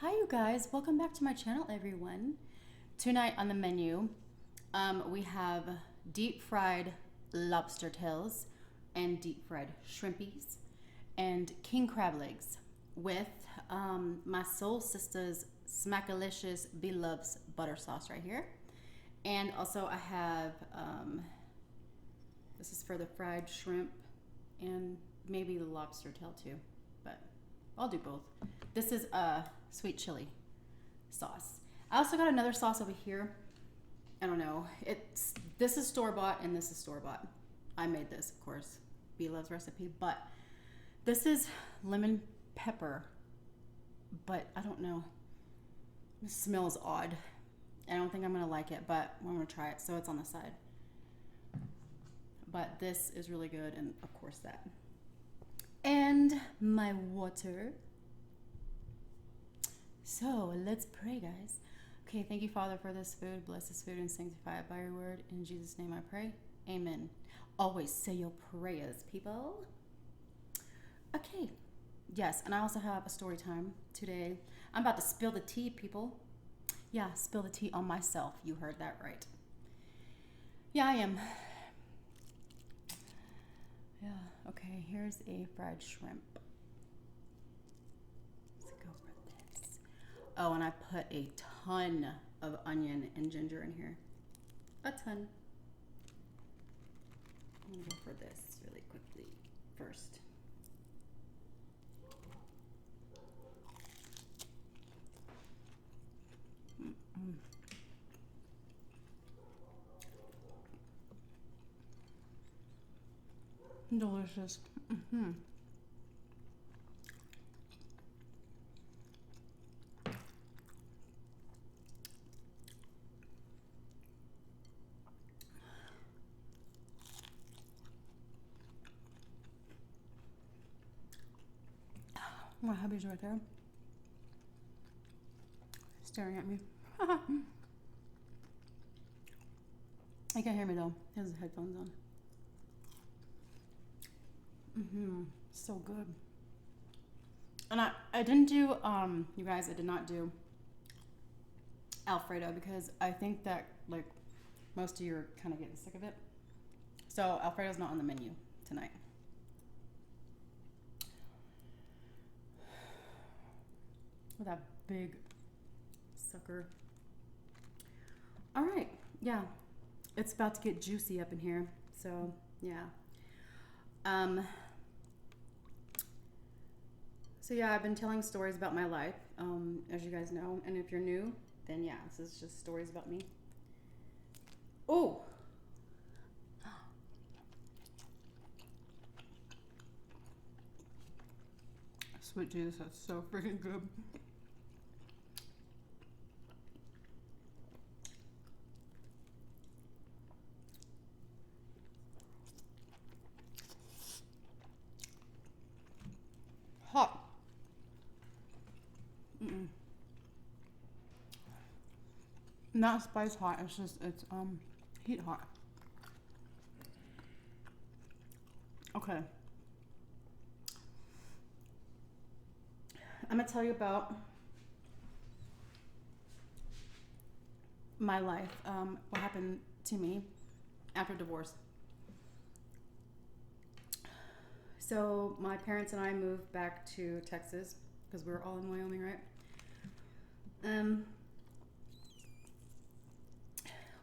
Hi you guys, welcome back to my channel everyone. Tonight on the menu, we have deep fried lobster tails and deep fried shrimpies and king crab legs with my soul sister's smackalicious beloves butter sauce right here. And also I have, this is for the fried shrimp and maybe the lobster tail too, but I'll do both. This is a sweet chili sauce. I also got another sauce over here. I don't know. This is store bought and this is store bought. I made this, of course, Belove's recipe, but this is lemon pepper, but I don't know. It smells odd. I don't think I'm gonna like it, but I'm gonna try it. So it's on the side. But this is really good, and of course that. And my water. So let's pray, guys. Okay, thank you, Father, for this food. Bless this food and sanctify it by your word. In Jesus' name I pray. Amen. Always say your prayers, people. Okay. Yes, and I also have a story time today. I'm about to spill the tea, people. Yeah, spill the tea on myself. You heard that right. Yeah, I am. Yeah, okay, here's a fried shrimp. Let's go for this. Oh, and I put a ton of onion and ginger in here. A ton. I'm gonna go for this really quickly first. Delicious. Mm-hmm. My hubby's right there, staring at me. He can't hear me though. He has his headphones on. So good. And I didn't do, you guys, I did not do Alfredo because I think that like most of you are kind of getting sick of it. So Alfredo's not on the menu tonight. With that big sucker. All right, yeah, it's about to get juicy up in here. So yeah. So yeah, I've been telling stories about my life, as you guys know, and if you're new, then yeah, this is just stories about me. Oh, sweet Jesus, that's so freaking good. Hot. Not spice hot, it's just, it's heat hot. Okay. I'm gonna tell you about my life, what happened to me after divorce. So my parents and I moved back to Texas because we were all in Wyoming, right?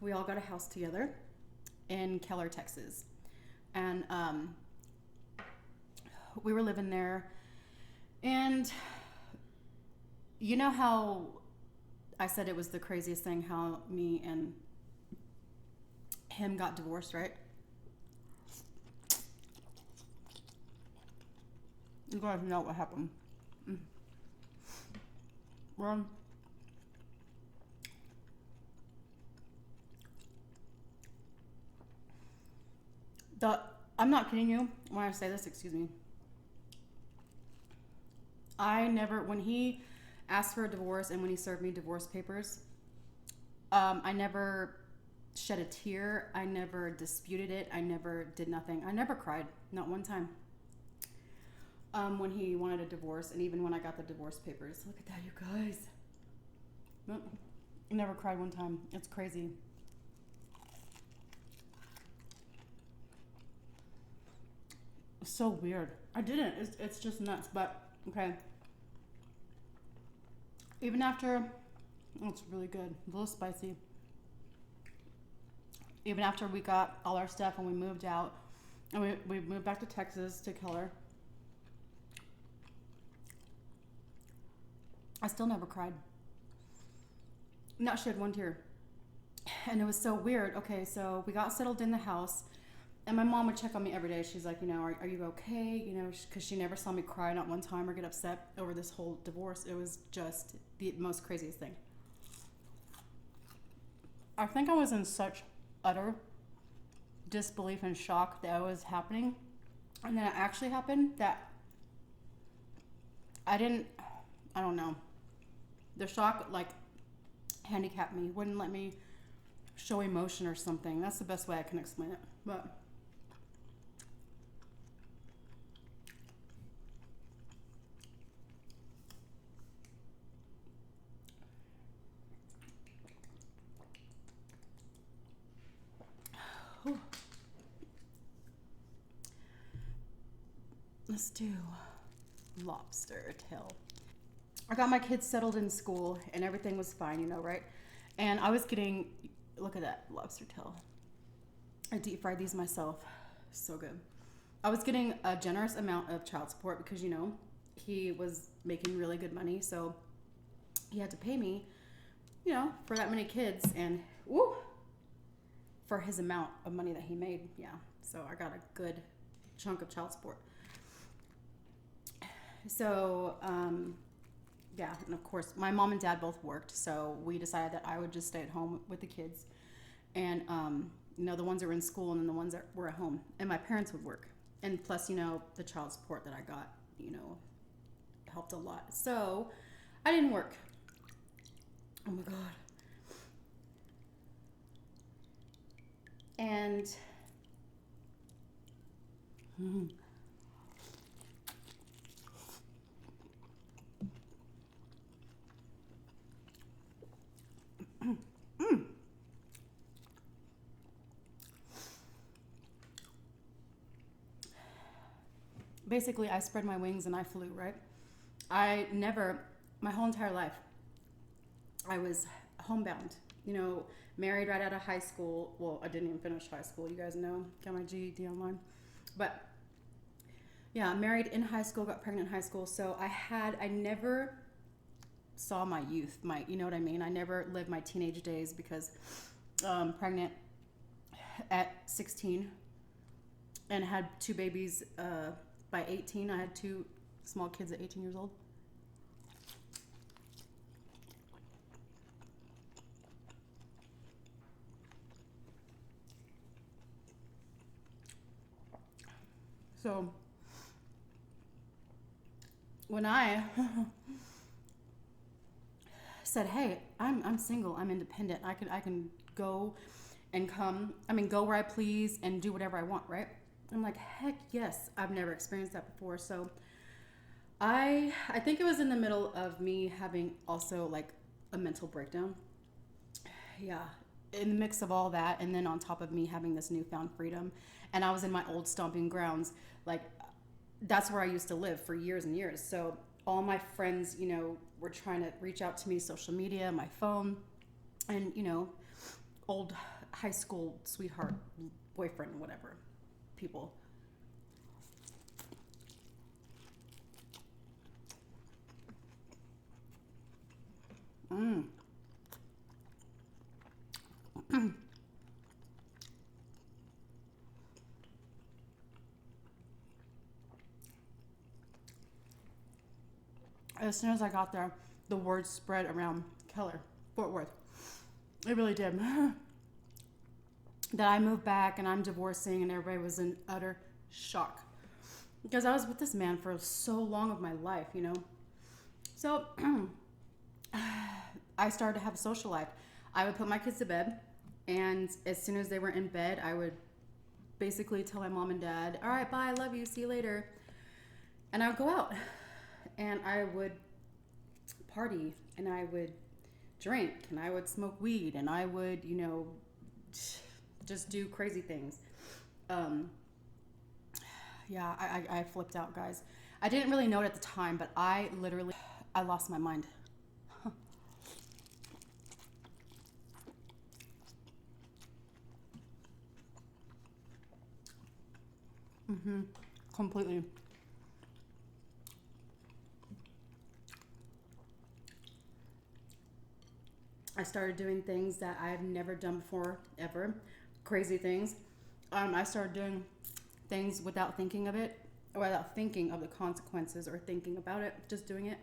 We all got a house together in Keller, Texas, and we were living there. And you know how I said it was the craziest thing how me and him got divorced, right? You guys know what happened. Run. I'm not kidding you when I say this, excuse me. I never, when he asked for a divorce and when he served me divorce papers, I never shed a tear. I never disputed it. I never did nothing. I never cried, not one time. when he wanted a divorce, and even when I got the divorce papers. Look at that, you guys. Nope. I never cried one time. It's crazy. So weird. I didn't. It's just nuts. But okay. Even after, oh, it's really good. A little spicy. Even after we got all our stuff and we moved out, and we moved back to Texas to Keller, I still never cried. Not shed one tear. And it was so weird. Okay, so we got settled in the house, and my mom would check on me every day. She's like, are you okay? Because she never saw me cry not one time or get upset over this whole divorce. It was just the most craziest thing. I think I was in such utter disbelief and shock that it was happening, and then it actually happened, that I don't know. The shock, like, handicapped me, wouldn't let me show emotion or something. That's the best way I can explain it. But let's do lobster tail. I got my kids settled in school and everything was fine, right? And I was getting, look at that lobster tail. I deep fried these myself. So good. I was getting a generous amount of child support because, he was making really good money. So he had to pay me, for that many kids, and for his amount of money that he made. Yeah. So I got a good chunk of child support. So, yeah, and of course, my mom and dad both worked, so we decided that I would just stay at home with the kids, and the ones that were in school, and then the ones that were at home, and my parents would work, and plus, the child support that I got, helped a lot. So I didn't work. Oh my god. And basically, I spread my wings and I flew, right? I never, my whole entire life, I was homebound, married right out of high school. Well, I didn't even finish high school. You guys know, got my GED online. But yeah, married in high school, got pregnant in high school. So I never saw my youth, you know what I mean? I never lived my teenage days because pregnant at 16 and had two babies by 18. I had two small kids at 18 years old. So when I said, "Hey, I'm single. I'm independent. I can go and come. Go where I please and do whatever I want." Right? I'm like, heck yes. I've never experienced that before. So I think it was in the middle of me having also like a mental breakdown. Yeah, in the mix of all that, and then on top of me having this newfound freedom, and I was in my old stomping grounds, like that's where I used to live for years and years. So all my friends, were trying to reach out to me, social media, my phone, and old high school sweetheart, boyfriend, whatever, people. As soon as I got there, the word spread around Keller, Fort Worth. It really did. That I moved back and I'm divorcing, and everybody was in utter shock. Because I was with this man for so long of my life, So I started to have a social life. I would put my kids to bed, and as soon as they were in bed, I would basically tell my mom and dad, "All right, bye, I love you, see you later." And I would go out and I would party and I would drink and I would smoke weed and I would, just do crazy things. Yeah, I flipped out, guys. I didn't really know it at the time, but I lost my mind. Completely. I started doing things that I've never done before, ever. Crazy things. I started doing things without thinking of it, or without thinking of the consequences or thinking about it, just doing it.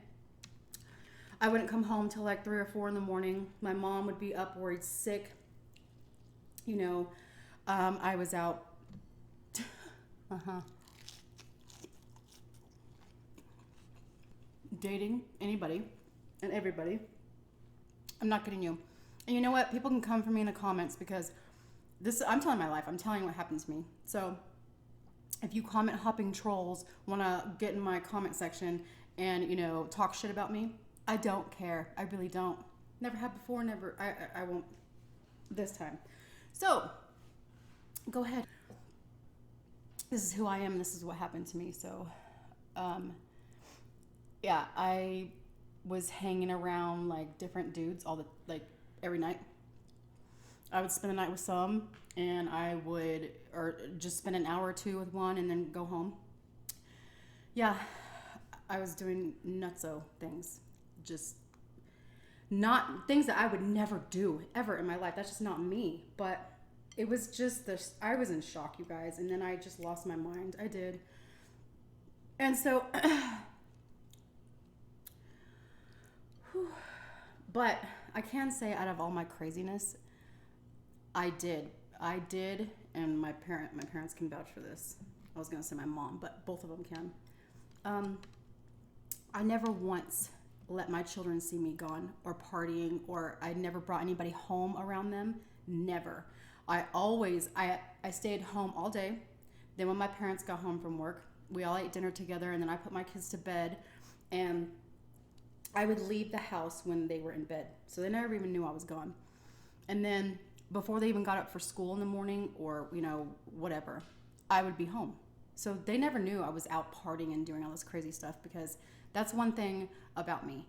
I wouldn't come home till like 3 or 4 in the morning. My mom would be up worried sick. I was out. Dating anybody and everybody. I'm not kidding you. And you know what? People can come for me in the comments because I'm telling my life. I'm telling you what happened to me. So if you comment hopping trolls want to get in my comment section and, talk shit about me, I don't care. I really don't. Never have before, never. I won't this time. So go ahead. This is who I am. This is what happened to me. So, yeah, I was hanging around like different dudes every night. I would spend the night with some and or just spend an hour or two with one and then go home. Yeah, I was doing nutso things. Just not things that I would never do ever in my life. That's just not me. But it was just I was in shock, you guys. And then I just lost my mind. I did. And so, but I can say out of all my craziness, I did, and my parents can vouch for this. I was gonna say my mom, but both of them can. I never once let my children see me gone or partying, or I never brought anybody home around them. Never. I stayed home all day. Then when my parents got home from work, we all ate dinner together, and then I put my kids to bed, and I would leave the house when they were in bed. So they never even knew I was gone. And then before they even got up for school in the morning or, whatever, I would be home. So they never knew I was out partying and doing all this crazy stuff, because that's one thing about me.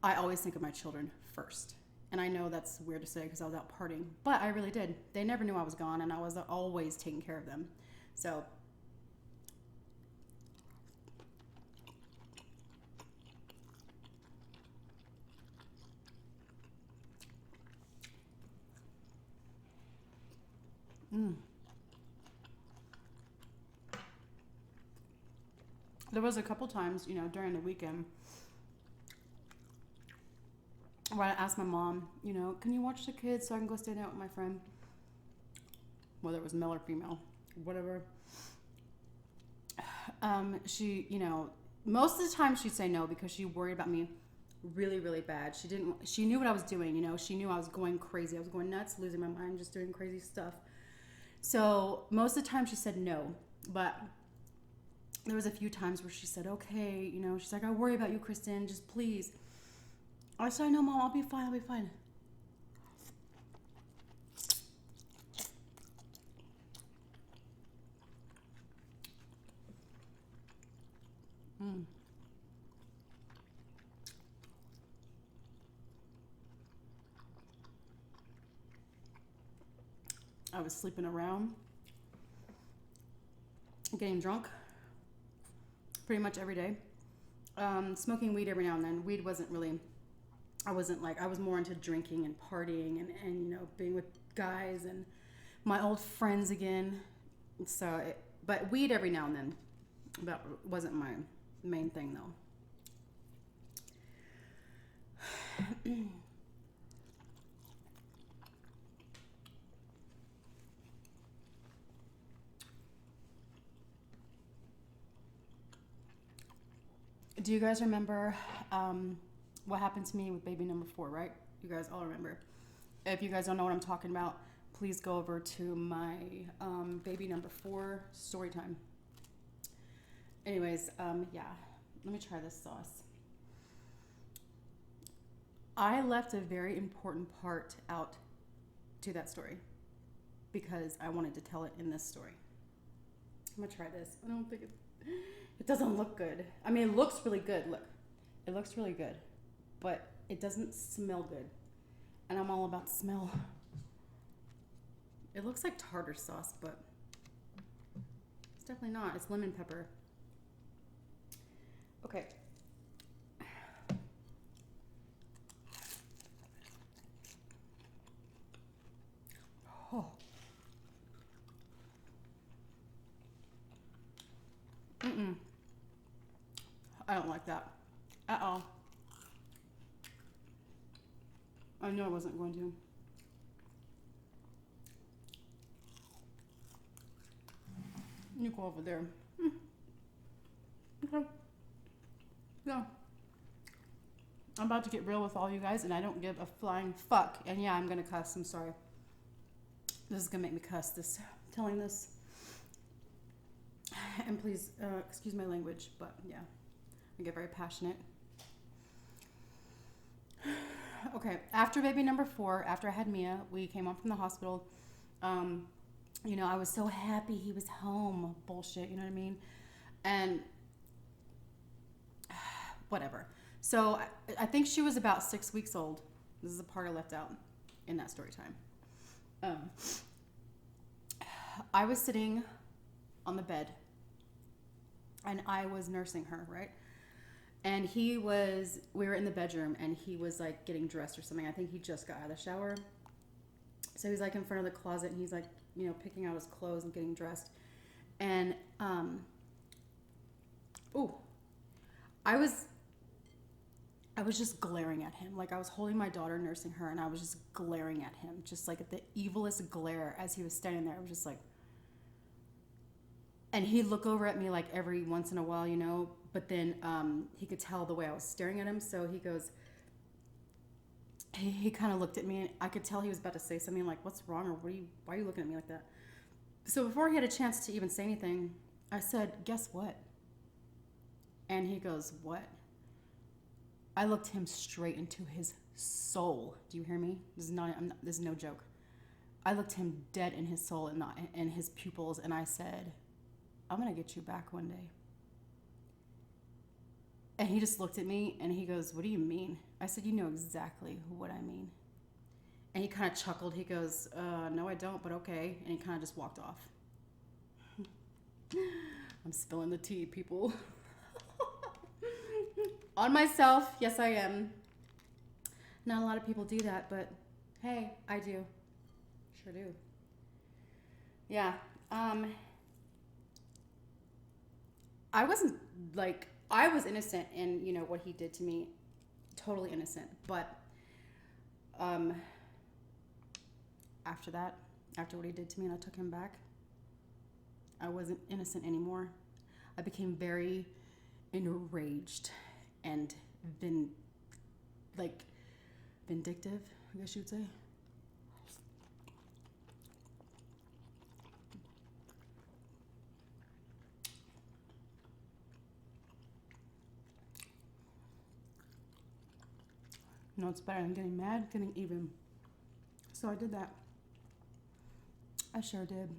I always think of my children first. And I know that's weird to say because I was out partying, but I really did. They never knew I was gone, and I was always taking care of them. So there was a couple times, during the weekend where I asked my mom, can you watch the kids so I can go stay out with my friend? Whether it was male or female, whatever. She, most of the time she'd say no because she worried about me really, really bad. She knew what I was doing, she knew I was going crazy. I was going nuts, losing my mind, just doing crazy stuff. So most of the time she said no, but there was a few times where she said, okay, she's like, I worry about you, Kristen, just please. I said, no, Mom, I'll be fine. I was sleeping around, getting drunk pretty much every day. Smoking weed every now and then. Weed wasn't really, I was more into drinking and partying and being with guys and my old friends again. But weed every now and then. That wasn't my main thing though. Do you guys remember what happened to me with baby number 4, right? You guys all remember. If you guys don't know what I'm talking about, please go over to my baby number 4 story time. Anyways, yeah. Let me try this sauce. I left a very important part out to that story because I wanted to tell it in this story. I'm gonna try this. I don't think it doesn't look good. I mean, it looks really good. Look, it looks really good, but it doesn't smell good. And I'm all about smell. It looks like tartar sauce, but it's definitely not. It's lemon pepper. Okay. Oh. Mm-mm. I don't like that at all. I knew I wasn't going to. You go over there. Okay. Yeah. I'm about to get real with all you guys, and I don't give a flying fuck. And yeah, I'm gonna cuss. I'm sorry. This is gonna make me cuss. Telling this. And please, excuse my language, but yeah, I get very passionate. Okay, after baby number 4, after I had Mia, we came home from the hospital. You know, I was so happy he was home. Bullshit, you know what I mean? And whatever. So I think she was about 6 weeks old. This is the part I left out in that story time. I was sitting on the bed and I was nursing her, right? And we were in the bedroom and he was like getting dressed or something. I think he just got out of the shower. So he's like in front of the closet and he's like, you know, picking out his clothes and getting dressed. And, I was just glaring at him. Like I was holding my daughter, nursing her, and I was just glaring at him. Just like the evilest glare as he was standing there. I was just like, and he'd look over at me like every once in a while, you know, but then he could tell the way I was staring at him. So he goes, he kind of looked at me and I could tell he was about to say something like, what's wrong? Or why are you looking at me like that? So before he had a chance to even say anything, I said, guess what? And he goes, what? I looked him straight into his soul. Do you hear me? This is no joke. I looked him dead in his soul and not in his pupils, and I said, I'm gonna get you back one day. And he just looked at me and he goes, what do you mean? I said, you know exactly what I mean. And he kind of chuckled. He goes, no, I don't, but okay. And he kind of just walked off. I'm spilling the tea, people. On myself, yes I am. Not a lot of people do that, but hey, I do. Sure do. Yeah. I was innocent in, you know, what he did to me. Totally innocent. But after that, after what he did to me and I took him back, I wasn't innocent anymore. I became very enraged and vindictive, I guess you'd say. You know, it's better than getting mad, getting even. So I did that. I sure did.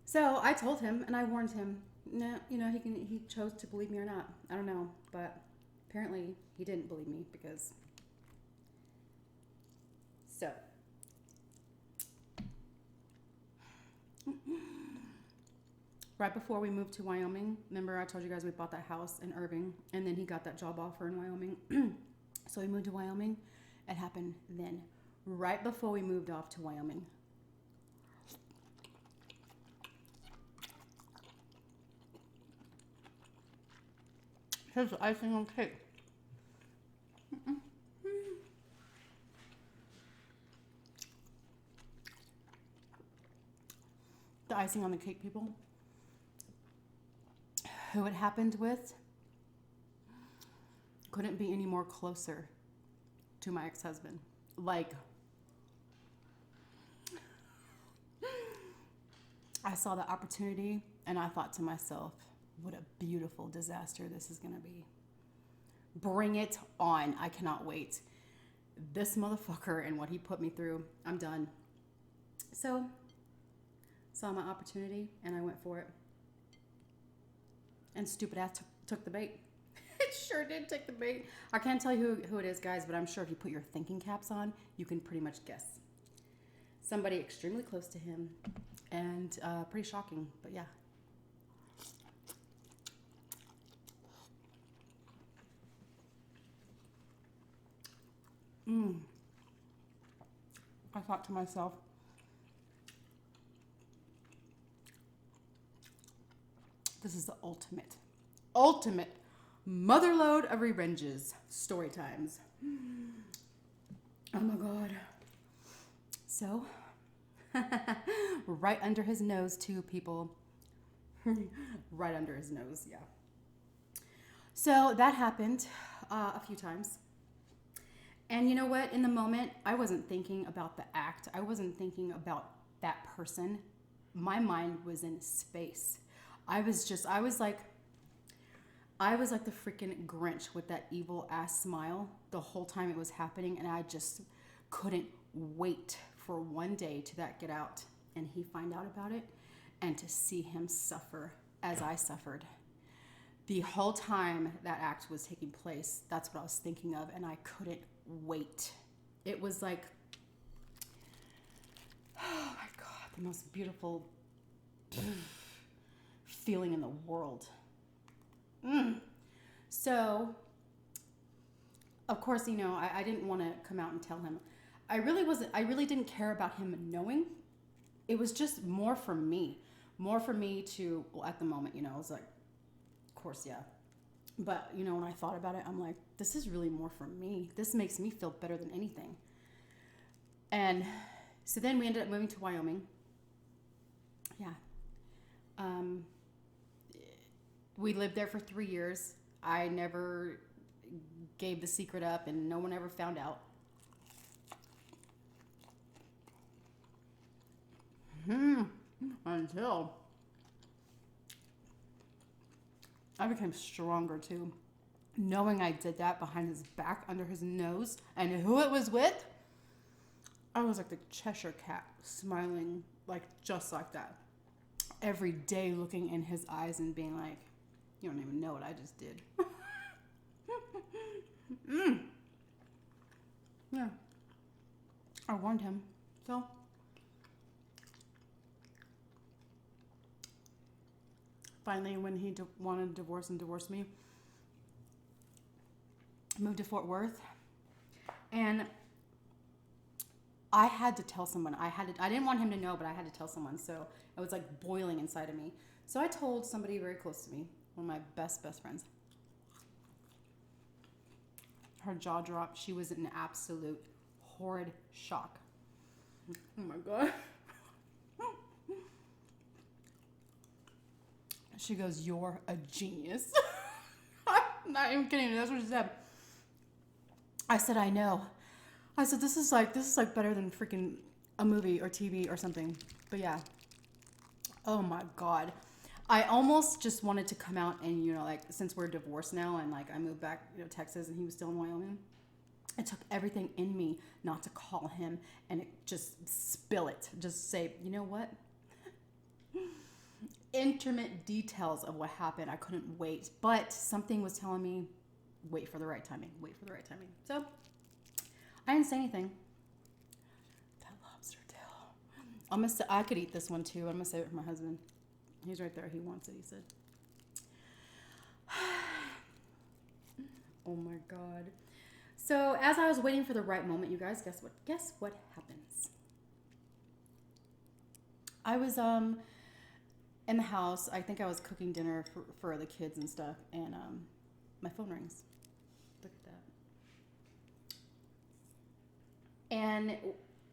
So I told him and I warned him. No, you know, he chose to believe me or not. I don't know, but apparently he didn't believe me because. So. Right before we moved to Wyoming, remember I told you guys we bought that house in Irving, and then he got that job offer in Wyoming. So we moved to Wyoming. It happened then, right before we moved off to Wyoming. Here's the icing on cake. The icing on the cake, people. Who it happened with couldn't be any more closer to my ex-husband. Like, I saw the opportunity and I thought to myself, what a beautiful disaster this is going to be. Bring it on. I cannot wait. This motherfucker and what he put me through, I'm done. So, saw my opportunity and I went for it. And stupid ass took the bait. It sure did take the bait. I can't tell you who it is, guys, but I'm sure if you put your thinking caps on, you can pretty much guess. Somebody extremely close to him and pretty shocking, but yeah. I thought to myself, this is the ultimate motherload of revenges. Story times. Oh my God. So, right under his nose, too, people. Right under his nose, yeah. So that happened a few times. And you know what? In the moment, I wasn't thinking about the act. I wasn't thinking about that person. My mind was in space. I was like the freaking Grinch with that evil ass smile the whole time it was happening. And I just couldn't wait for one day to that get out and he find out about it and to see him suffer as I suffered. The whole time that act was taking place, that's what I was thinking of, and I couldn't wait. It was like, oh my God, the most beautiful feeling in the world. So, of course, you know, I didn't want to come out and tell him. I really didn't care about him knowing. It was just more for me to, well, at the moment, you know, I was like, of course, yeah. But, you know, when I thought about it, I'm like, this is really more for me. This makes me feel better than anything. And so then we ended up moving to Wyoming. Yeah. We lived there for 3 years. I never gave the secret up and no one ever found out. Until I became stronger too. Knowing I did that behind his back, under his nose, and who it was with, I was like the Cheshire cat, smiling like just like that. Every day looking in his eyes and being like, you don't even know what I just did. Yeah. I warned him. So finally, when he wanted a divorce and divorced me, I moved to Fort Worth, and I had to tell someone. I didn't want him to know, but I had to tell someone. So it was like boiling inside of me. So I told somebody very close to me, one of my best friends. Her jaw dropped. She was in absolute horrid shock. Oh my God. She goes, "You're a genius." I'm not even kidding. That's what she said. I said, "I know." I said, this is like better than freaking a movie or TV or something. But yeah. Oh my God. I almost just wanted to come out and, you know, like, since we're divorced now and like I moved back, you know, Texas and he was still in Wyoming, it took everything in me not to call him and just spill it. Just say, you know what? Intimate details of what happened. I couldn't wait, but something was telling me, wait for the right timing. So I didn't say anything. That lobster tail. I could eat this one too. I'm gonna save it for my husband. He's right there. He wants it, he said. Oh my God. So as I was waiting for the right moment, you guys, guess what happens? I was in the house. I think I was cooking dinner for the kids and stuff, and my phone rings. Look at that. And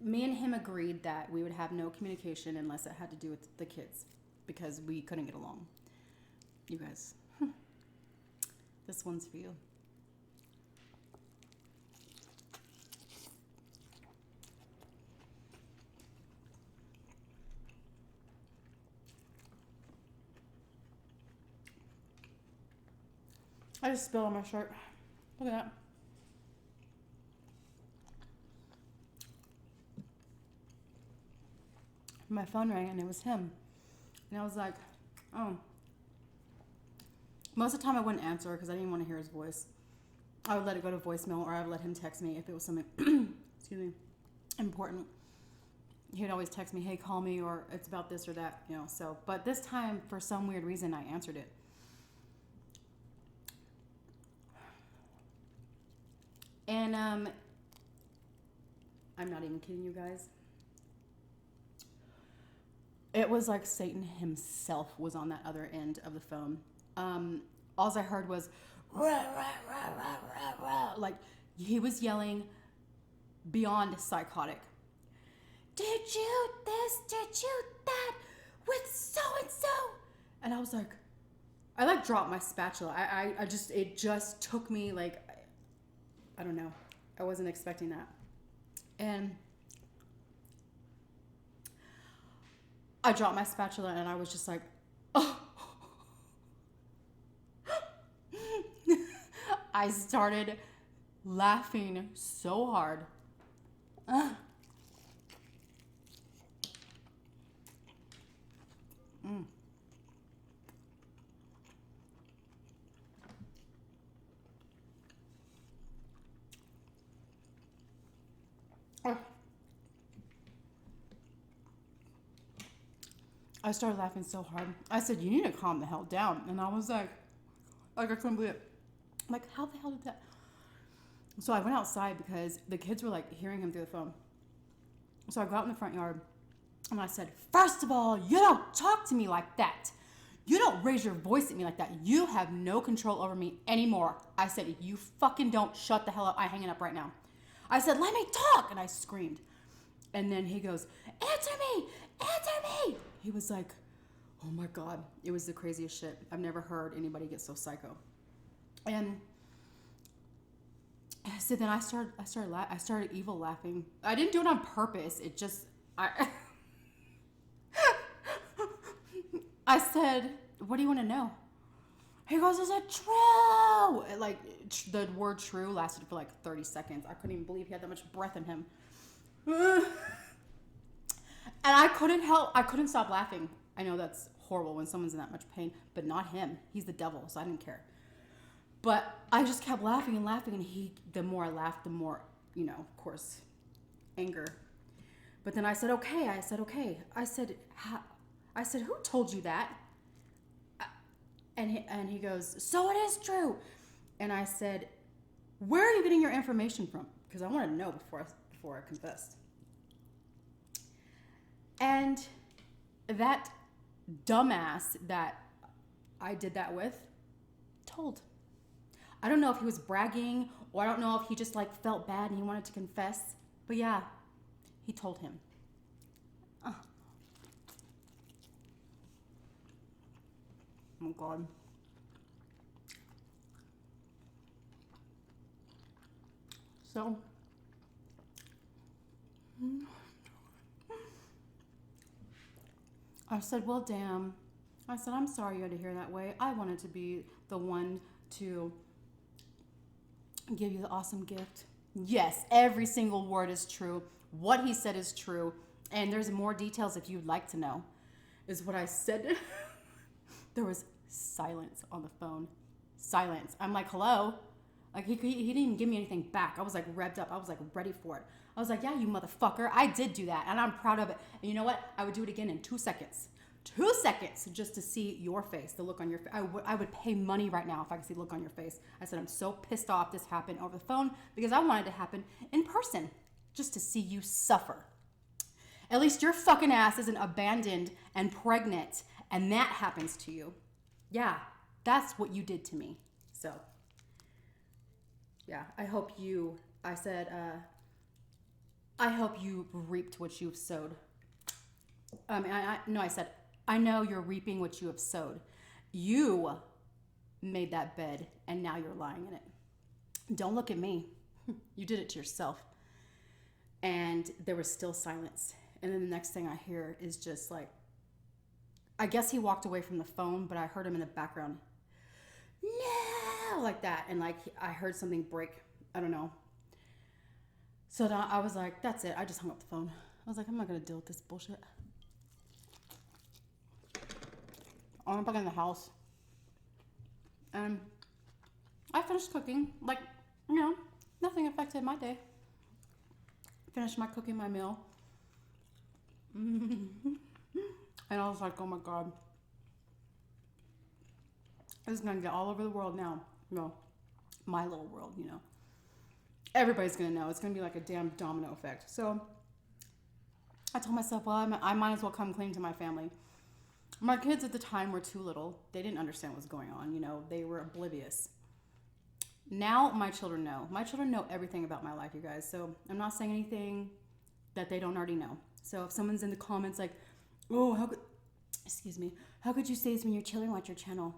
me and him agreed that we would have no communication unless it had to do with the kids, because we couldn't get along. You guys, this one's for you. I just spilled on my shirt. Look at that. My phone rang and it was him. And I was like, oh. Most of the time I wouldn't answer because I didn't want to hear his voice. I would let it go to voicemail, or I would let him text me if it was something, excuse me, important. He would always text me, hey, call me, or it's about this or that, you know. So, but this time, for some weird reason, I answered it. And I'm not even kidding you guys. It was like Satan himself was on that other end of the phone. All I heard was, rah, rah, rah, rah, rah, rah. Like he was yelling beyond psychotic. Did you this? Did you that? With so-and-so? And I was like, I like dropped my spatula. It just took me like, I don't know. I wasn't expecting that. And I dropped my spatula and I was just like, oh. I started laughing so hard. I started laughing so hard. I said, you need to calm the hell down. And I was like I couldn't believe it. I'm like, how the hell did that? So I went outside because the kids were like hearing him through the phone. So I go out in the front yard and I said, first of all, you don't talk to me like that. You don't raise your voice at me like that. You have no control over me anymore. I said, you fucking don't shut the hell up. I'm hanging up right now. I said, let me talk. And I screamed. And then he goes, answer me, answer me. He was like, oh my God. It was the craziest shit. I've never heard anybody get so psycho. And so then I started evil laughing. I didn't do it on purpose. It just, I said, what do you want to know? He goes, is it true? Like, the word true lasted for like 30 seconds. I couldn't even believe he had that much breath in him. And I couldn't stop laughing. I know that's horrible when someone's in that much pain, but not him. He's the devil, so I didn't care. But I just kept laughing and laughing, and the more I laughed, the more, of course, anger. But then I said, okay. I said, who told you that? And he goes, so it is true. And I said, where are you getting your information from? Because I want to know before I confessed. And that dumbass that I did that with told. I don't know if he was bragging, or I don't know if he just like felt bad and he wanted to confess. But yeah, he told him. Oh God. So, I said, well, damn. I said, I'm sorry you had to hear that way. I wanted to be the one to give you the awesome gift. Yes, every single word is true. What he said is true. And there's more details if you'd like to know, is what I said. There was silence on the phone. Silence. I'm like, hello? Like, he didn't even give me anything back. I was like revved up. I was like ready for it. I was like, yeah, you motherfucker. I did do that, and I'm proud of it. And you know what? I would do it again in 2 seconds. 2 seconds just to see your face, the look on your face. I would pay money right now if I could see the look on your face. I said, I'm so pissed off this happened over the phone because I wanted it to happen in person just to see you suffer. At least your fucking ass isn't abandoned and pregnant and that happens to you. Yeah, that's what you did to me. So, yeah, I hope you reaped what you've sowed. I said, I know you're reaping what you have sowed. You made that bed and now you're lying in it. Don't look at me. You did it to yourself. And there was still silence. And then the next thing I hear is just like, I guess he walked away from the phone, but I heard him in the background. No! like that. And like, I heard something break. I don't know. So then I was like, that's it. I just hung up the phone. I was like, I'm not going to deal with this bullshit. I went back in the house. And I finished cooking. Like, you know, nothing affected my day. Finished my cooking, my meal. And I was like, oh my God. This is going to get all over the world now. No, my little world, you know. Everybody's going to know. It's going to be like a damn domino effect. So I told myself, well, I might as well come clean to my family. My kids at the time were too little. They didn't understand what was going on. You know, they were oblivious. Now my children know. My children know everything about my life, you guys. So I'm not saying anything that they don't already know. So if someone's in the comments like, oh, how could you say this when your children watch your channel?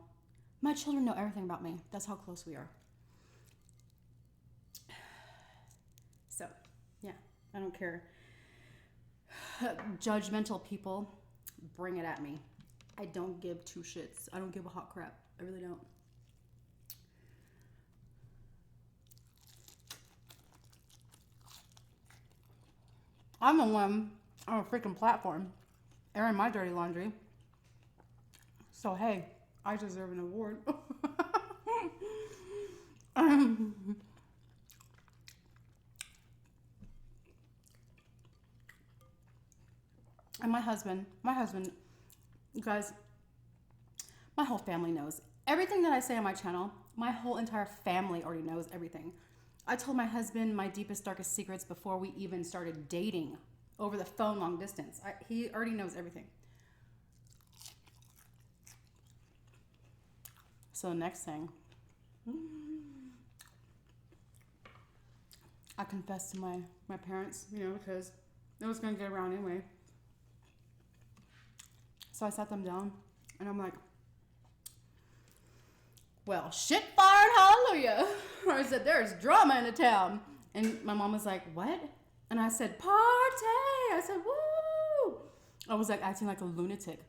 My children know everything about me. That's how close we are. So, yeah, I don't care. Judgmental people, bring it at me. I don't give two shits. I don't give a hot crap. I really don't. I'm the one on a freaking platform airing my dirty laundry. So, hey, I deserve an award. And my husband, you guys, my whole family knows. Everything that I say on my channel, my whole entire family already knows everything. I told my husband my deepest, darkest secrets before we even started dating over the phone long distance. He already knows everything. So the next thing, I confessed to my parents, you know, because it was going to get around anyway. So I sat them down and I'm like, well, shit, fire, and hallelujah. I said, there's drama in the town. And my mom was like, what? And I said, party. I said, woo. I was like acting like a lunatic.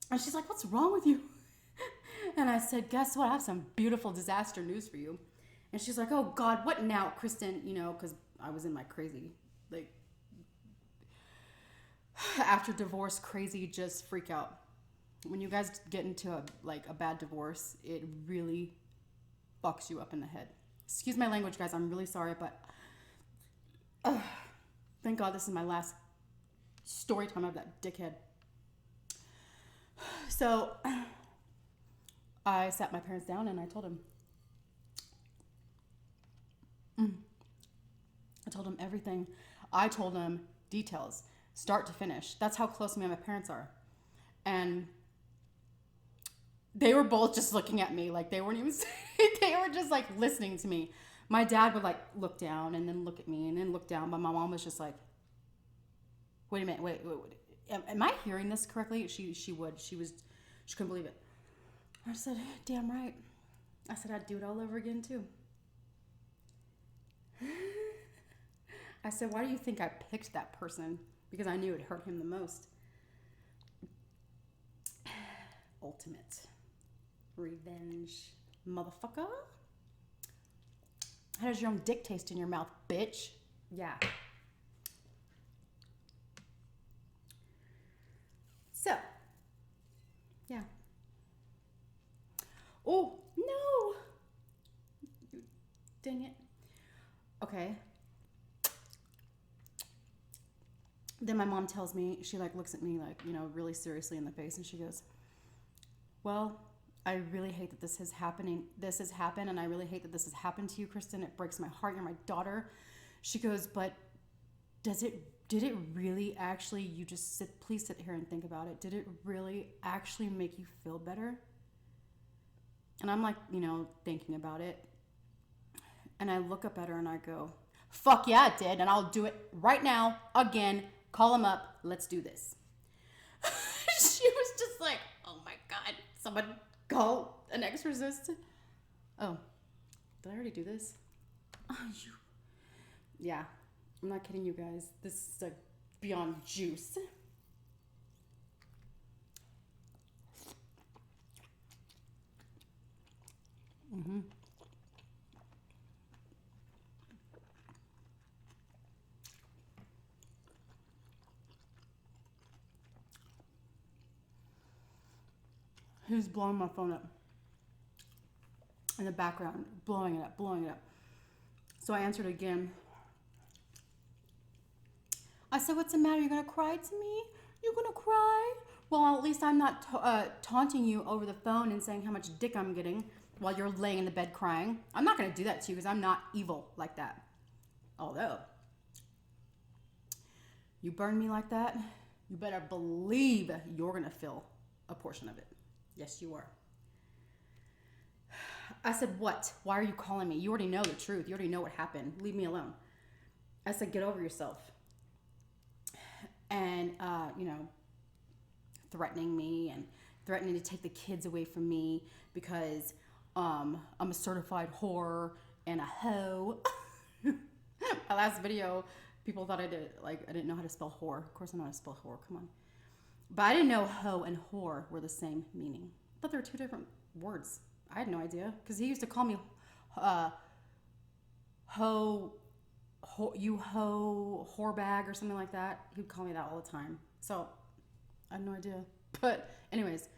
And she's like, what's wrong with you? And I said, guess what? I have some beautiful disaster news for you. And she's like, oh God, what now, Kristen? You know, because I was in my crazy, like, after divorce, crazy, just freak out. When you guys get into a bad divorce, it really fucks you up in the head. Excuse my language, guys. I'm really sorry, but thank God this is my last story time of that dickhead. So I sat my parents down and I told them. I told them everything. I told them details, start to finish. That's how close me and my parents are. And they were both just looking at me like they weren't even saying, they were just like listening to me. My dad would like look down and then look at me and then look down, but my mom was just like, wait a minute, wait. Am I hearing this correctly? She couldn't believe it. I said, damn right. I said, I'd do it all over again too. I said, why do you think I picked that person? Because I knew it hurt him the most. Ultimate revenge, motherfucker. How does your own dick taste in your mouth, bitch? Yeah. So, yeah. Oh, no. Dang it. Okay. Then my mom tells me, she like looks at me like, you know, really seriously in the face and she goes, well, I really hate that this has happened and I really hate that this has happened to you, Kristen. It breaks my heart. You're my daughter. She goes, but did it really actually, you just please sit here and think about it. Did it really actually make you feel better? And I'm like, you know, thinking about it. And I look up at her and I go, fuck yeah, it did. And I'll do it right now. Again, call him up. Let's do this. She was just like, oh my God, someone call an exorcist. Oh, did I already do this? Oh, yeah, I'm not kidding you guys. This is like beyond juice. Mm-hmm. He's blowing my phone up in the background, blowing it up, blowing it up. So I answered again. I said, what's the matter? You're going to cry to me? You're going to cry? Well, at least I'm not taunting you over the phone and saying how much dick I'm getting while you're laying in the bed crying. I'm not going to do that to you because I'm not evil like that. Although, you burn me like that, you better believe you're going to feel a portion of it. Yes, you are. I said, what? Why are you calling me? You already know the truth. You already know what happened. Leave me alone. I said, get over yourself. And, threatening me and threatening to take the kids away from me because I'm a certified whore and a hoe. My last video, people thought I didn't know how to spell whore. Of course I know how to spell whore. Come on. But I didn't know hoe and whore were the same meaning. I thought they were two different words. I had no idea because he used to call me whore bag or something like that. He would call me that all the time. So I had no idea. But anyways,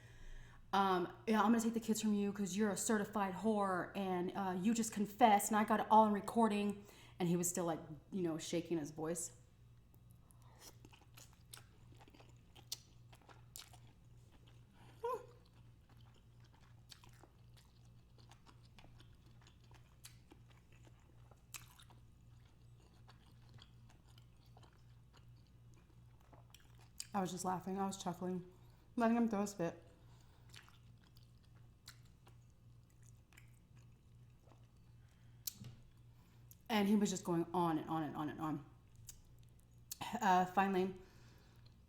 I'm gonna take the kids from you because you're a certified whore and you just confessed and I got it all in recording. And he was still shaking his voice. I was just laughing. I was chuckling, letting him throw a fit. And he was just going on and on and on and on. Finally,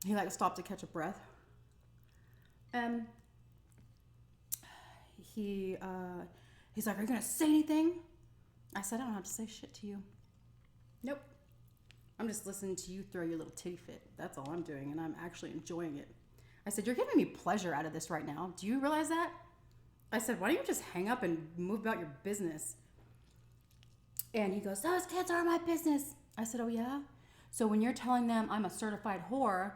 he stopped to catch a breath. And he's like, are you going to say anything? I said, I don't have to say shit to you. Nope. I'm just listening to you throw your little titty fit. That's all I'm doing, and I'm actually enjoying it. I said, you're giving me pleasure out of this right now. Do you realize that? I said, why don't you just hang up and move about your business? And he goes, those kids are my business. I said, oh yeah? So when you're telling them I'm a certified whore,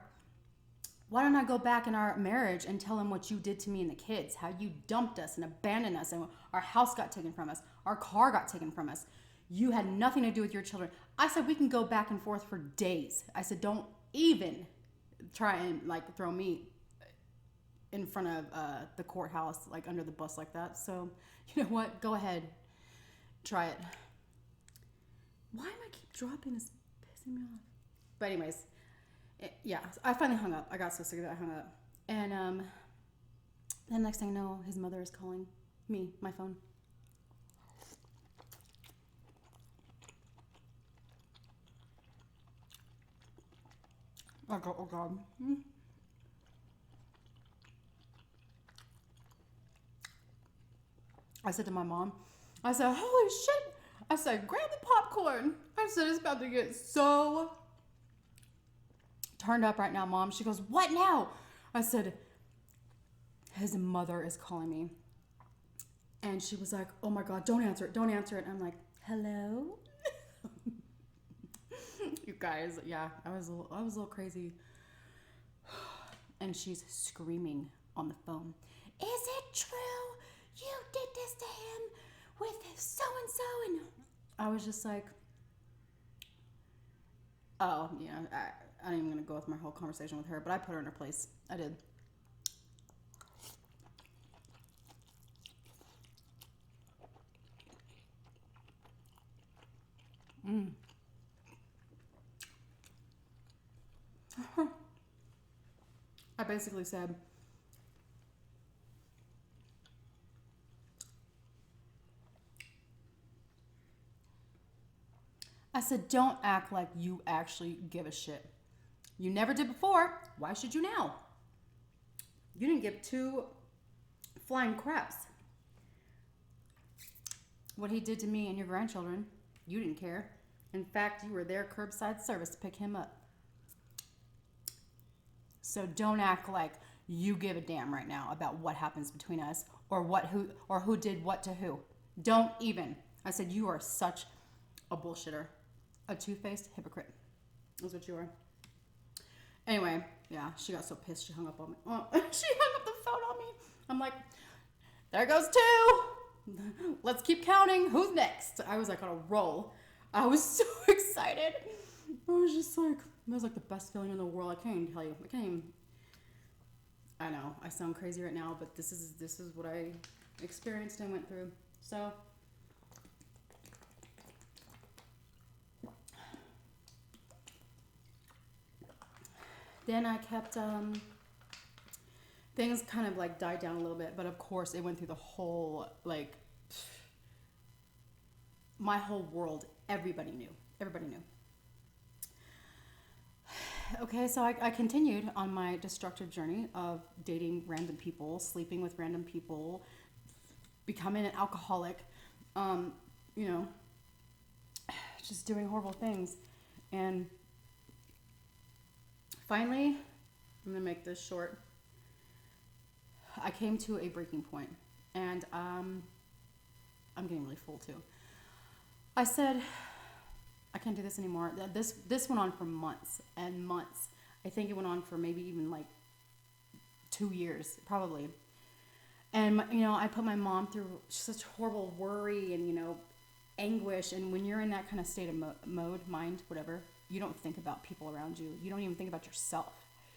why don't I go back in our marriage and tell them what you did to me and the kids, how you dumped us and abandoned us and our house got taken from us, our car got taken from us. You had nothing to do with your children. I said, we can go back and forth for days. I said, don't even try and throw me in front of the courthouse, under the bus like that. So you know what? Go ahead. Try it. Why am I keep dropping this? Pissing me off. But anyways, I finally hung up. I got so sick of it, I hung up. And the next thing I know, his mother is calling me, my phone. I go, oh God. I said to my mom, I said, holy shit. I said, grab the popcorn. I said, it's about to get so turned up right now, Mom. She goes, what now? I said, his mother is calling me. And she was like, oh my God, don't answer it. Don't answer it. And I'm like, hello? You guys, yeah, I was a little crazy. And she's screaming on the phone. Is it true? You did this to him with so-and-so? And I was just like, oh, yeah, I ain't even going to go with my whole conversation with her, but I put her in her place. I did. I basically said, don't act like you actually give a shit. You never did before. Why should you now? You didn't give two flying craps. What he did to me and your grandchildren, you didn't care. In fact, you were there curbside service to pick him up. So don't act like you give a damn right now about what happens between us or who did what to who. Don't even. I said, you are such a bullshitter. A two-faced hypocrite. That's what you are. Anyway, yeah, she got so pissed she hung up on me. Oh, she hung up the phone on me. I'm like, there goes two. Let's keep counting. Who's next? I was like on a roll. I was so excited. I was just like, it was like the best feeling in the world. I can't even tell you. I know I sound crazy right now, but this is what I experienced and went through. So then I kept things kind of like died down a little bit, but of course it went through the whole like my whole world. Everybody knew. Okay, so I continued on my destructive journey of dating random people, sleeping with random people, becoming an alcoholic, you know, just doing horrible things. And finally, I'm gonna make this short. I came to a breaking point, and I'm getting really full too. I said, I can't do this anymore. This went on for months and months. I think it went on for maybe even like 2 years, probably. And you know, I put my mom through such horrible worry and anguish. And when you're in that kind of state of mode, mind, whatever, you don't think about people around you. You don't even think about yourself.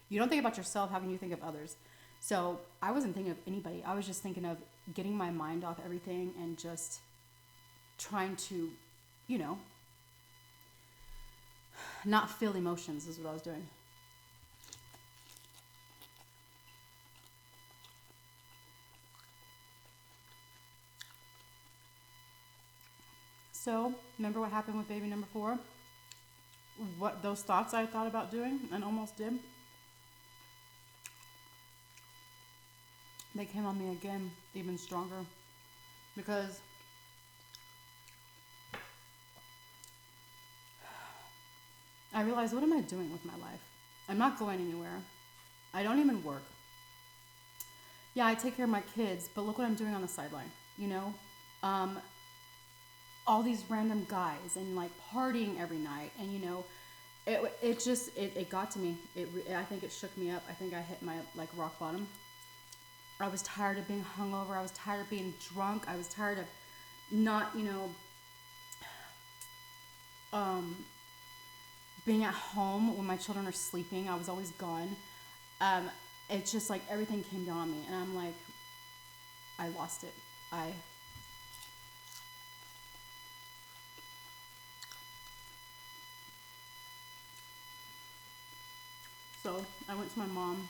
You don't think about yourself. How can you think of others? So I wasn't thinking of anybody. I was just thinking of getting my mind off everything and just trying to, not feel emotions is what I was doing. So, remember what happened with baby number 4? What those thoughts I thought about doing and almost did? They came on me again, even stronger. Because I realized, what am I doing with my life? I'm not going anywhere. I don't even work. Yeah, I take care of my kids, but look what I'm doing on the sideline, all these random guys and like partying every night, and it got to me. I think it shook me up. I think I hit my like rock bottom. I was tired of being hungover. I was tired of being drunk. I was tired of not, being at home when my children are sleeping. I was always gone. It's just like everything came down on me, and I'm like, I lost it. So I went to my mom.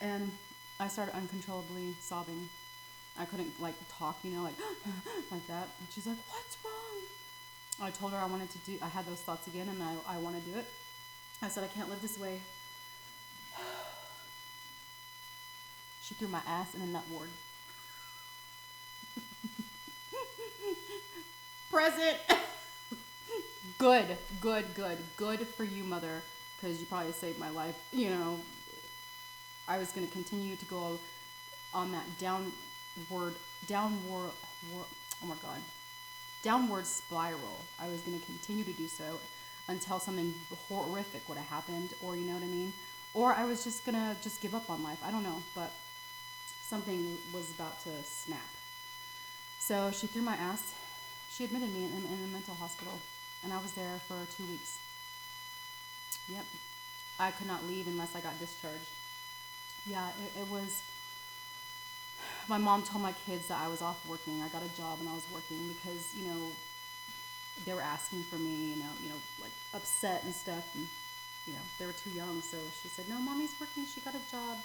And I started uncontrollably sobbing. I couldn't like talk, like like that. And she's like, "What's wrong?" I told her I had those thoughts again, and I want to do it. I said, I can't live this way. She threw my ass in a nut ward. Present. Good for you, mother, because you probably saved my life. I was going to continue to go on that downward, oh my God, downward spiral. I was going to continue to do so until something horrific would have happened, or you know what I mean? Or I was just going to just give up on life. I don't know, but something was about to snap. So she threw my ass. She admitted me in a mental hospital, and I was there for 2 weeks. Yep. I could not leave unless I got discharged. Yeah, it was. My mom told my kids that I was off working. I got a job and I was working because, they were asking for me, like upset and stuff. And, they were too young. So she said, no, mommy's working. She got a job.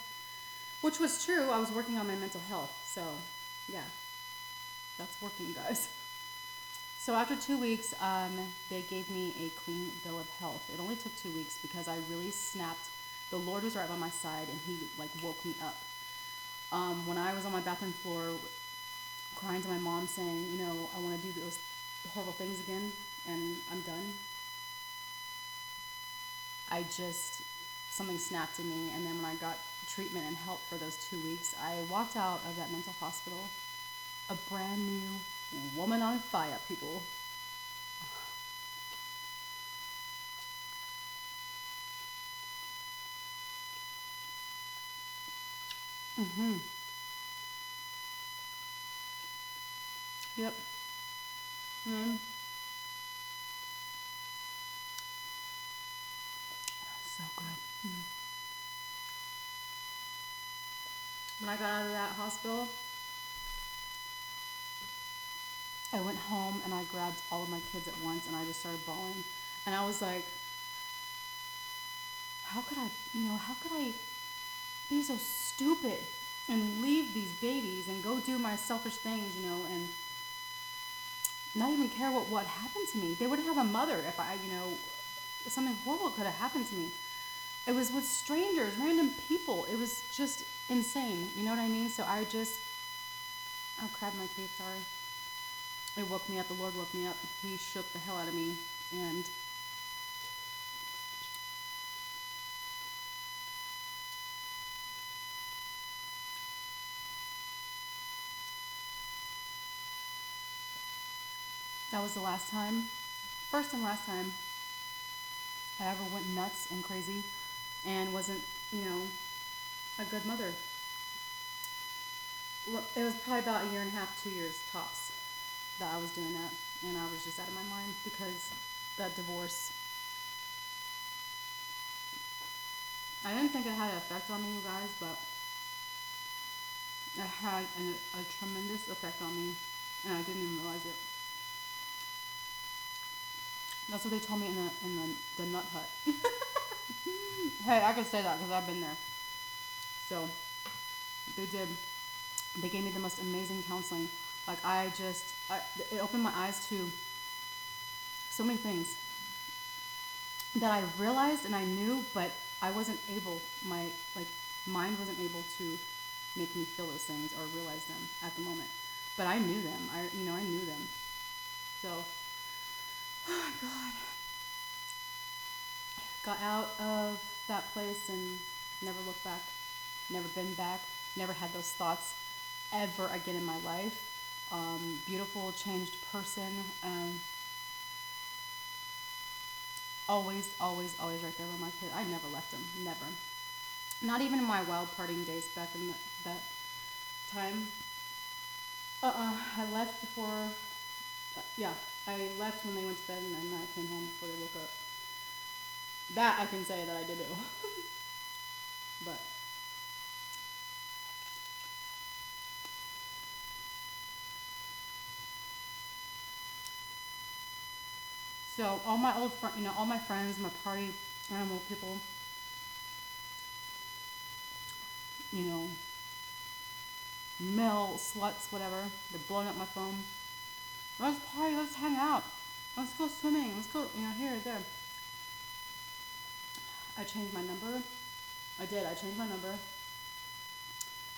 Which was true. I was working on my mental health. So, yeah, that's working, guys. So after 2 weeks, they gave me a clean bill of health. It only took 2 weeks because I really snapped. The Lord was right by my side, and He like woke me up. When I was on my bathroom floor, crying to my mom, saying, I want to do those horrible things again, and I'm done. Something snapped in me, and then when I got treatment and help for those 2 weeks, I walked out of that mental hospital a brand new woman on fire, people. Mm-hmm. Yep. Mm-hmm. So good. Mm. When I got out of that hospital, I went home and I grabbed all of my kids at once and I just started bawling. And I was like, how could I be so stupid and leave these babies and go do my selfish things, and not even care what happened to me. They wouldn't have a mother if something horrible could have happened to me. It was with strangers, random people. It was just insane. You know what I mean? So oh crap, my teeth, sorry. It woke me up. The Lord woke me up. He shook the hell out of me. And that was the first and last time I ever went nuts and crazy and wasn't, a good mother. Well, it was probably about a year and a half, 2 years tops that I was doing that. And I was just out of my mind because that divorce. I didn't think it had an effect on me, you guys, but it had a tremendous effect on me, and I didn't even realize it. That's what they told me in the nut hut. Hey, I can say that because I've been there. So they did. They gave me the most amazing counseling. Like it opened my eyes to so many things that I realized and I knew, but I wasn't able. My mind wasn't able to make me feel those things or realize them at the moment. But I knew them. I knew them. So, oh my God. Got out of that place and never looked back. Never been back. Never had those thoughts ever again in my life. Beautiful, changed person. Always, always, always right there with my kid. I never left him. Never. Not even in my wild partying days back in that time. I left before. Yeah, I left when they went to bed, and then I came home before they woke up. That I can say that I did do. But so all my old all my friends, my party animal people, you know, male sluts, whatever. They're blowing up my phone. Let's party. Let's hang out. Let's go swimming. Let's go, here or there. I changed my number. I did. I changed my number.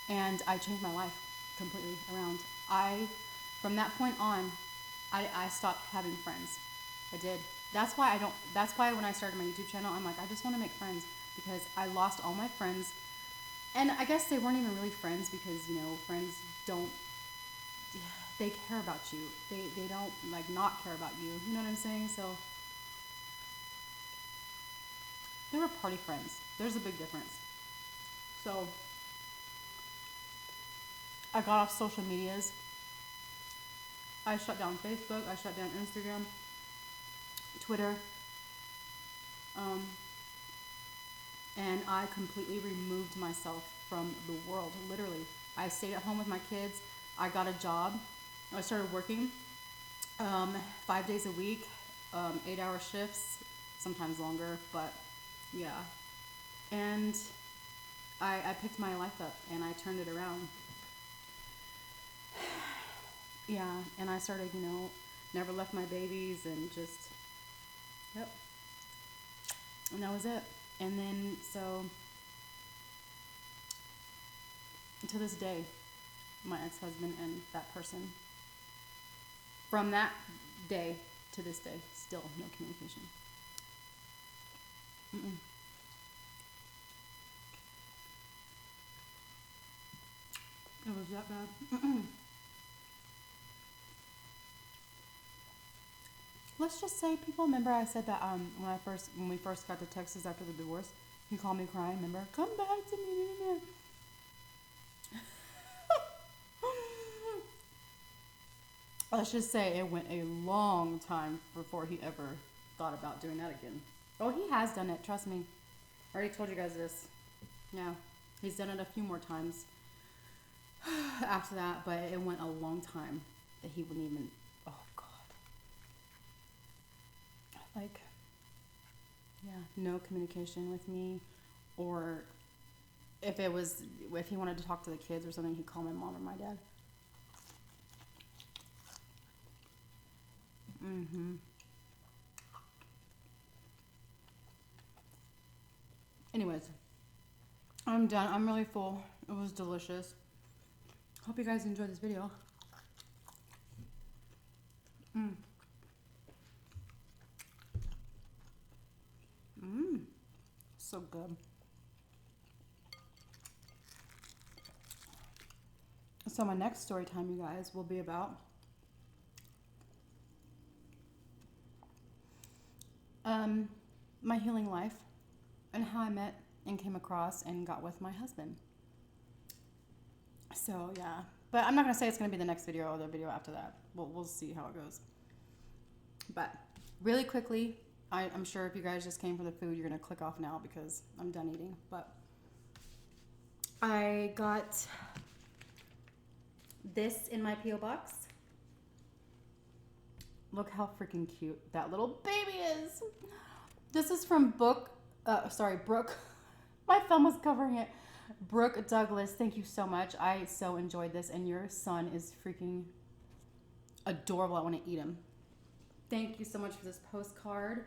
And I changed my life completely around. From that point on, I stopped having friends. I did. That's why when I started my YouTube channel, I'm like, I just want to make friends because I lost all my friends. And I guess they weren't even really friends because, friends they care about you. They don't not care about you. You know what I'm saying? So they were party friends. There's a big difference. So I got off social medias. I shut down Facebook. I shut down Instagram, Twitter. And I completely removed myself from the world, literally. I stayed at home with my kids. I got a job. I started working 5 days a week, 8-hour shifts, sometimes longer, but yeah. And I picked my life up and I turned it around. Yeah, and I started, never left my babies and just, yep. And that was it. And then, so, to this day, my ex-husband and that person, from that day to this day, still no communication. Mm-mm. It was that bad. Let's just say, people, remember I said that when we first got to Texas after the divorce, he called me crying. Remember, come back to me. Let's just say it went a long time before he ever thought about doing that again. Oh, he has done it. Trust me. I already told you guys this. Yeah, he's done it a few more times after that, but it went a long time that he wouldn't even. Oh God. Like, yeah, no communication with me, or if he wanted to talk to the kids or something, he'd call my mom or my dad. Anyways, I'm done. I'm really full. It was delicious. Hope you guys enjoyed this video. So good. So my next story time, you guys, will be about my healing life and how I met and came across and got with my husband. So yeah, but I'm not gonna say it's gonna be the next video or the video after that. We'll see how it goes. But really quickly, I'm sure if you guys just came for the food, you're gonna click off now because I'm done eating. But I got this in my P.O. box. Look how freaking cute that little baby is. This is from Brooke. My thumb was covering it. Brooke Douglas, thank you so much. I so enjoyed this, and your son is freaking adorable. I want to eat him. Thank you so much for this postcard.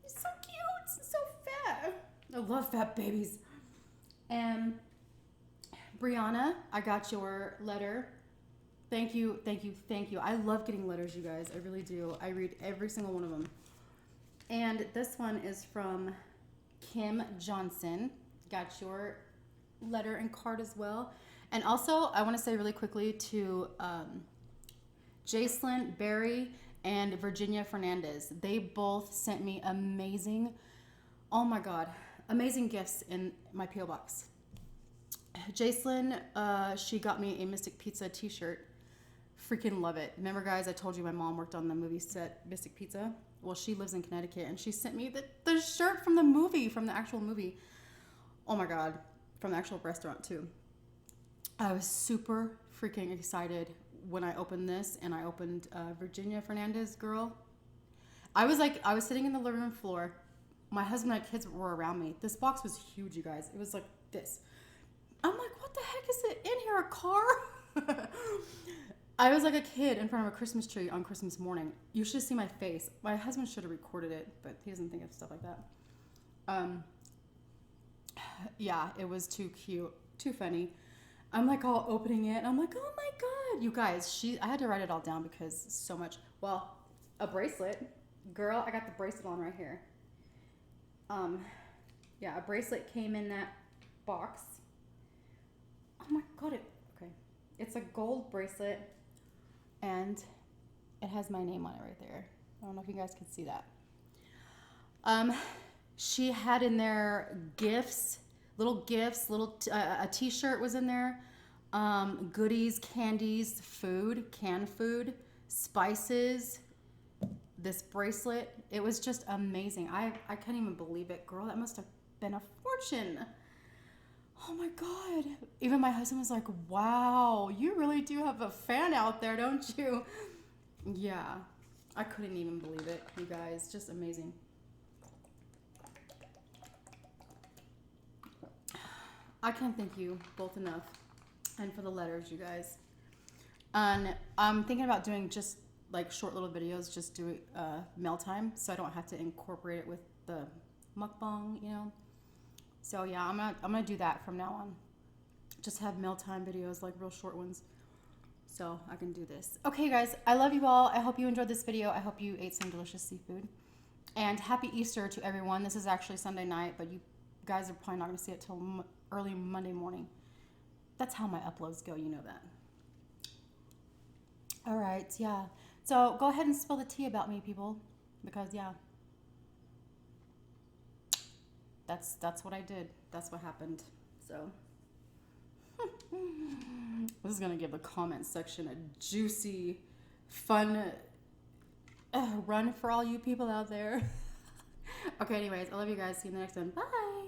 He's so cute. He's so fat. I love fat babies. And Brianna, I got your letter. Thank you. I love getting letters, you guys. I really do. I read every single one of them. And this one is from Kim Johnson. Got your letter and card as well. And also, I want to say really quickly to Jacelyn Berry and Virginia Fernandez. They both sent me amazing, oh my God, amazing gifts in my P.O. box. Jacelyn, she got me a Mystic Pizza t-shirt. Freaking love it. Remember, guys, I told you my mom worked on the movie set Mystic Pizza? Well, she lives in Connecticut, and she sent me the shirt from the movie, from the actual movie. Oh my God, from the actual restaurant too. I was super freaking excited when I opened this, and I opened Virginia Fernandez girl. I was sitting in the living room floor. My husband and my kids were around me. This box was huge, you guys. It was like this. I'm like, what the heck is it in here? A car? I was like a kid in front of a Christmas tree on Christmas morning. You should see my face. My husband should have recorded it, but he doesn't think of stuff like that. Yeah, it was too cute, too funny. I'm like all opening it. I'm like, oh my God. You guys, I had to write it all down because so much. Well, a bracelet. Girl, I got the bracelet on right here. Yeah, a bracelet came in that box. Oh my God, okay. It's a gold bracelet, and it has my name on it right there. I don't know if you guys can see that. She had in there gifts, a t-shirt was in there, goodies, candies, food, canned food, spices, this bracelet. It was just amazing. I can't even believe it. Girl, that must have been a fortune. Oh my God. Even my husband was like, wow, you really do have a fan out there, don't you? Yeah. I couldn't even believe it, you guys. Just amazing. I can't thank you both enough. And for the letters, you guys. And I'm thinking about doing just like short little videos, just do it mail time, so I don't have to incorporate it with the mukbang, you know. So yeah, I'm gonna do that from now on. Just have mail time videos, like real short ones, so I can do this. Okay, guys, I love you all. I hope you enjoyed this video. I hope you ate some delicious seafood. And happy Easter to everyone. This is actually Sunday night, but you guys are probably not gonna see it till early Monday morning. That's how my uploads go, you know that. All right, yeah. So go ahead and spill the tea about me, people, because yeah, that's what I did. That's what happened. So this is gonna give the comment section a juicy, fun run for all you people out there. Okay, anyways, I love you guys. See you in the next one. Bye.